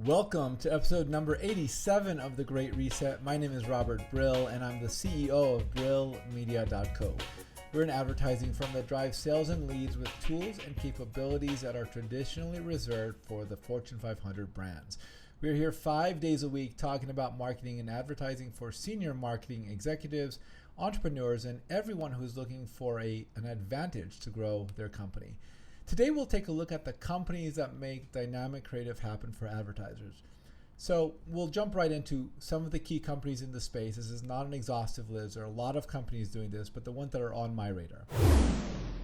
Welcome to episode number 87 of The Great Reset. My name is Robert Brill, and I'm the CEO of Brill Media.co. We're an advertising firm that drives sales and leads with tools and capabilities that are traditionally reserved for the Fortune 500 brands. We're here 5 days a week talking about marketing and advertising for senior marketing executives, entrepreneurs, and everyone who's looking for an advantage to grow their company. Today we'll take a look at the companies that make dynamic creative happen for advertisers. So we'll jump right into some of the key companies in the space. This is not an exhaustive list. There are a lot of companies doing this, but the ones that are on my radar.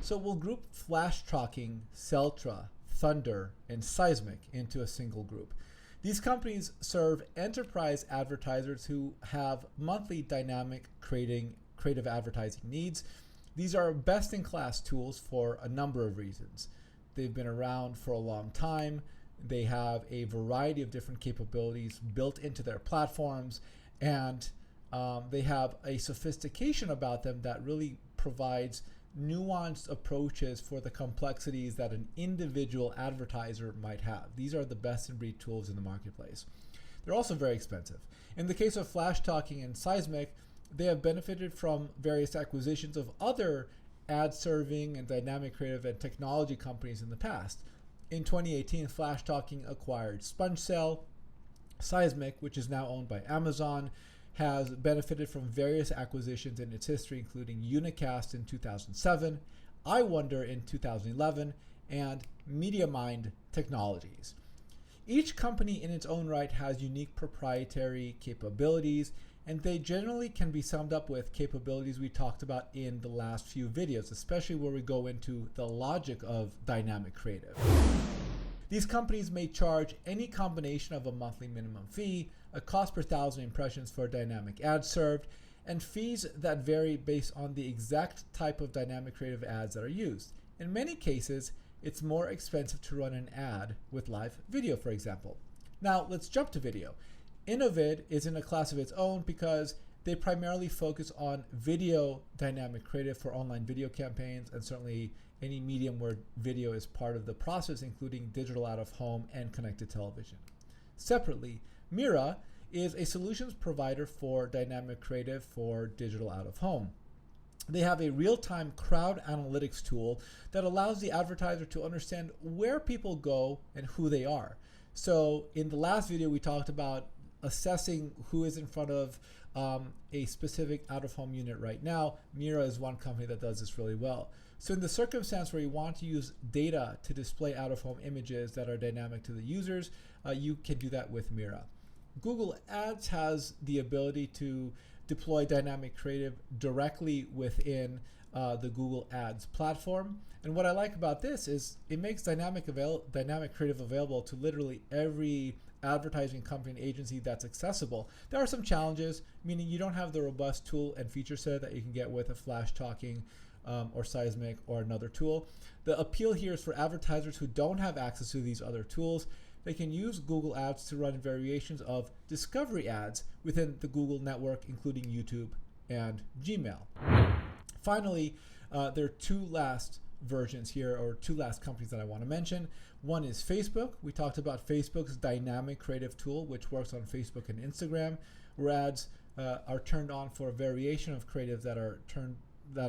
So we'll group Flash Talking, Celtra, Thunder, and Seismic into a single group. These companies serve enterprise advertisers who have monthly dynamic creative advertising needs. These are best-in-class tools for a number of reasons. They've been around for a long time. They have a variety of different capabilities built into their platforms, and they have a sophistication about them that really provides nuanced approaches for the complexities that an individual advertiser might have. These are the best-in-breed tools in the marketplace. They're also very expensive. In the case of Flash Talking and Seismic, they have benefited from various acquisitions of other ad serving and dynamic creative and technology companies in the past. In 2018, Flash Talking acquired SpongeCell. Seismic, which is now owned by Amazon, has benefited from various acquisitions in its history, including Unicast in 2007, iWonder in 2011, and MediaMind Technologies. Each company in its own right has unique proprietary capabilities, and they generally can be summed up with capabilities we talked about in the last few videos, especially where we go into the logic of dynamic creative. These companies may charge any combination of a monthly minimum fee, a cost per thousand impressions for dynamic ads served, and fees that vary based on the exact type of dynamic creative ads that are used. In many cases, it's more expensive to run an ad with live video, for example. Now, let's jump to video. Innovid is in a class of its own because they primarily focus on video dynamic creative for online video campaigns, and certainly any medium where video is part of the process, including digital out of home and connected television. Separately, Mira is a solutions provider for dynamic creative for digital out of home. They have a real-time crowd analytics tool that allows the advertiser to understand where people go and who they are. So in the last video, we talked about assessing who is in front of a specific out-of-home unit right now. Mira is one company that does this really well. So in the circumstance where you want to use data to display out-of-home images that are dynamic to the users, you can do that with Mira. Google Ads has the ability to deploy dynamic creative directly within the Google Ads platform. And what I like about this is it makes dynamic creative available to literally every advertising company and agency that's accessible. There are some challenges, meaning you don't have the robust tool and feature set that you can get with a Flash Talking or Seismic or another tool. The appeal here is for advertisers who don't have access to these other tools. They can use Google Ads to run variations of discovery ads within the Google network, including YouTube and Gmail. Finally, there are two last versions here, or two last companies that I want to mention. One is Facebook. We talked about Facebook's dynamic creative tool, which works on Facebook and Instagram, where ads are turned on for a variation of creatives that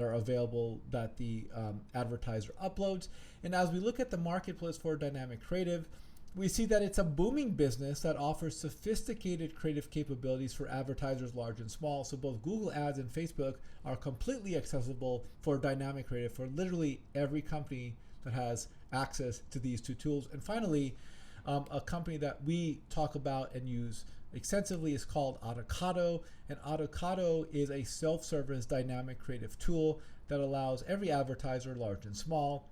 are available that the advertiser uploads. And as we look at the marketplace for dynamic creative, we see that it's a booming business that offers sophisticated creative capabilities for advertisers large and small. So both Google Ads and Facebook are completely accessible for dynamic creative for literally every company that has access to these two tools. And finally, a company that we talk about and use extensively is called Avocado. And Avocado is a self-service dynamic creative tool that allows every advertiser, large and small,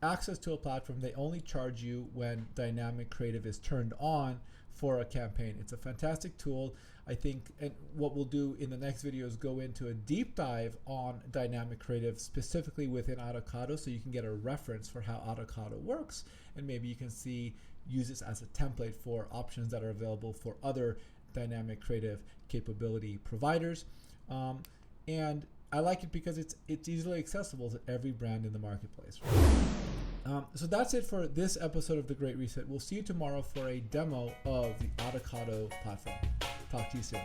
access to a platform. They only charge you when dynamic creative is turned on for a campaign. It's a fantastic tool. I think, and what we'll do in the next video is go into a deep dive on dynamic creative specifically within Avocado, so you can get a reference for how Avocado works, and maybe you can use this as a template for options that are available for other dynamic creative capability providers. And I like it because it's easily accessible to every brand in the marketplace. So that's it for this episode of The Great Reset. We'll see you tomorrow for a demo of the Avocado platform. Talk to you soon.